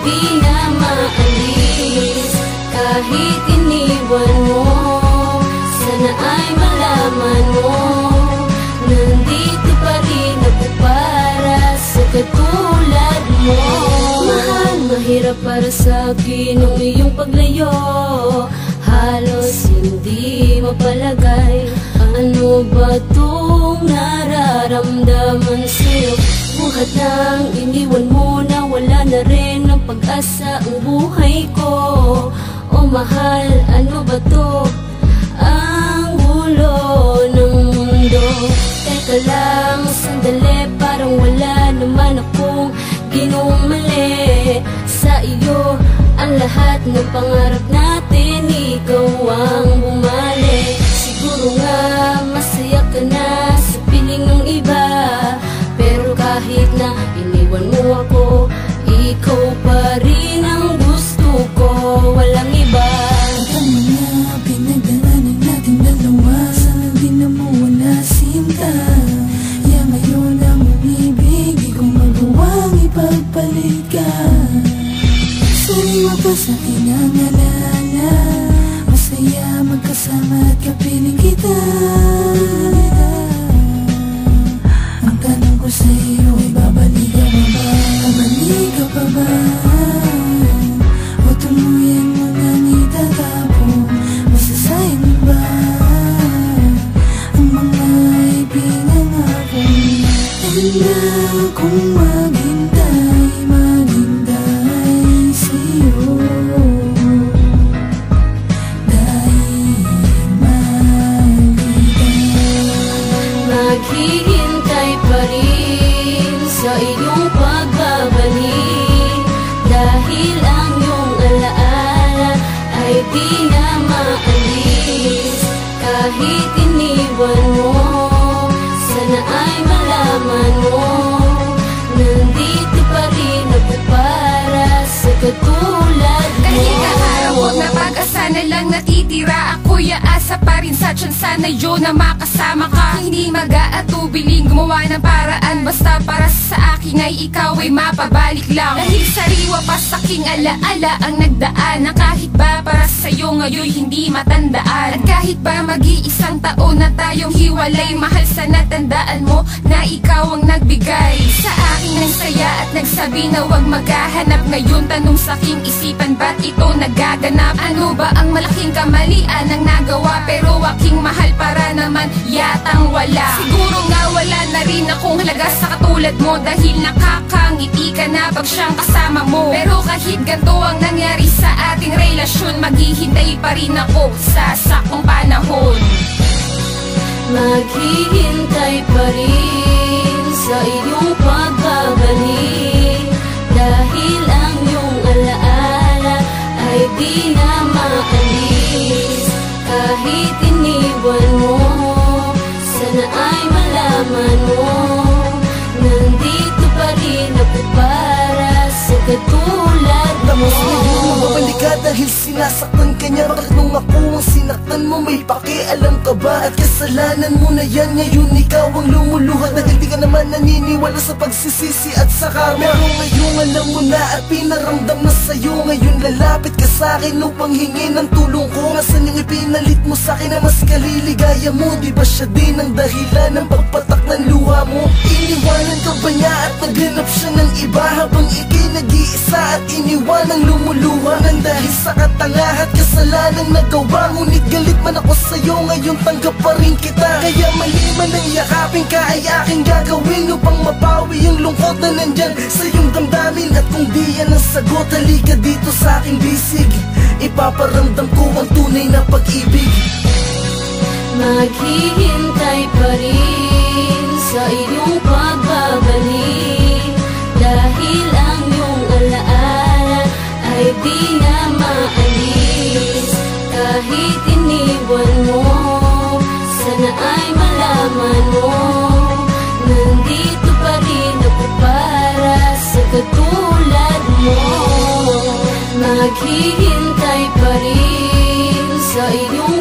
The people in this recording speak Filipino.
di na maalis. Kahit iniwan mo, sana ay malaman mo, nandito pa rin ako para sa katulad mo. Mahal, mahirap para sa akin ang iyong paglayo. Halos hindi mapalagay, ano ba itong nararamdaman sa'yo? Buhat nang iniwan mo na, wala na rin ang pag-asa ang buhay ko. O mahal, ano ba to? Ang gulo ng mundo. Teka lang, sandali, parang wala naman akong ginawang mali. Sa iyo ang lahat ng pangarap natin, ikaw ang bumalik. Siguro nga masaya ka na sa piling ng iba, pero kahit na iniwan mo ako, ikaw pa rin ang gusto ko, walang iba. Ang mga pinagdaanan natin dalawa, sana di na mawala sinta. Ya ngayon ang umibig, di ko magawang ipagpalit ka. Sariwa pa sa akin ang alala, masaya magkasama at kapiling kita. Ang tanong ko sa iyo ay babalik ka pa ba? Babalik ka pa ba? O tuluyan mo nang itatapon? Masasayang mo ba ang mga ipinangako? Handa kong maghintay, maghintay sa'yo, dahil mahal kita. Maghihintay pa rin sa iyong pagbabalik, dahil ang iyong alaala ay di na maalis. Kahit iniwan mo, sana ay malaman mo, nandito pa rin ako para sa katulad mo. Kahit kaharapot na pag-asa na lang natitira, ako'y aasa pa rin sa tiyansa na yun na makasama ka. Hindi mag-aatubiling gumawa ng paraan, basta para sa akin ay ikaw ay mapabalik lang. Dahil sariwa pa sa aking alaala ang nagdaan, na kahit ba para sa'yo ngayon hindi matandaan. At kahit ba mag-iisang taon na tayong hiwalay, mahal sana tandaan mo na ikaw ang nagbigay sa akin ng saya at nagsabi na huwag maghahanap. Ngayon tanong sa aking isipan, ba't ito nagaganap? Ano ba ang malaking kamalian ang nagawa, pero aking mahal para naman yatang wala. Siguro nga wala na rin akong halaga sa katulad mo, dahil nakakangiti ka na pag siyang kasama mo. Pero kahit ganito ang nangyari sa ating relasyon, maghihintay pa rin ako sa sakong panahon. Maghihintay pa rin sa iyong pagbabalik, dahil ang iyong alaala ay di na maalis. Kahit iniwan mo, sana ay malaman mo, nandito pa rin ako para sa katulad mo. Tapos ngayon mabalik ka dahil sinasaktan ka niya. Bakit nung ako ang sinaktan mo, may pakialam ka ba? At kasalanan mo na yan, ngayon ikaw ang lumuluha, dahil di ka naman naniniwala sa pagsisisi at sa karma. Pero ngayon alam mo na at pinaramdam na sa'yo, ngayon lalapit ka sa'kin upang hingin ng tulong ko. Nasaan yung ipinalit mo sa'kin na mas kaliligaya mo? Di ba siya din ang dahilan ng pagpatak ng luha mo? Iniwanan ka ba niya at naghanap siya ng iba, habang ika'y nag-iisa at iniwanang lumuluha nang dahil sa katangahan at kasalanang nagawa? Ngunit galit man ako sa'yo, ngayon tanggap pa rin kita. Kaya mali man ang yakapin ka ay aking gagawin upang mapawi yung lungkot na nandyan sa iyong damdamin. At kung di yan ang sagot, halika dito sa aking bisig, ipaparamdam ko ang tunay na pag-ibig. Maghihintay pa rin sa iyong pagbabalik, dahil ang iyong alaala ay di na maalis. Kahit iniwan mo, sana ay malaman mo, nandito pa rin ako para sa katulad mo. Maghihintay pa rin sa iyong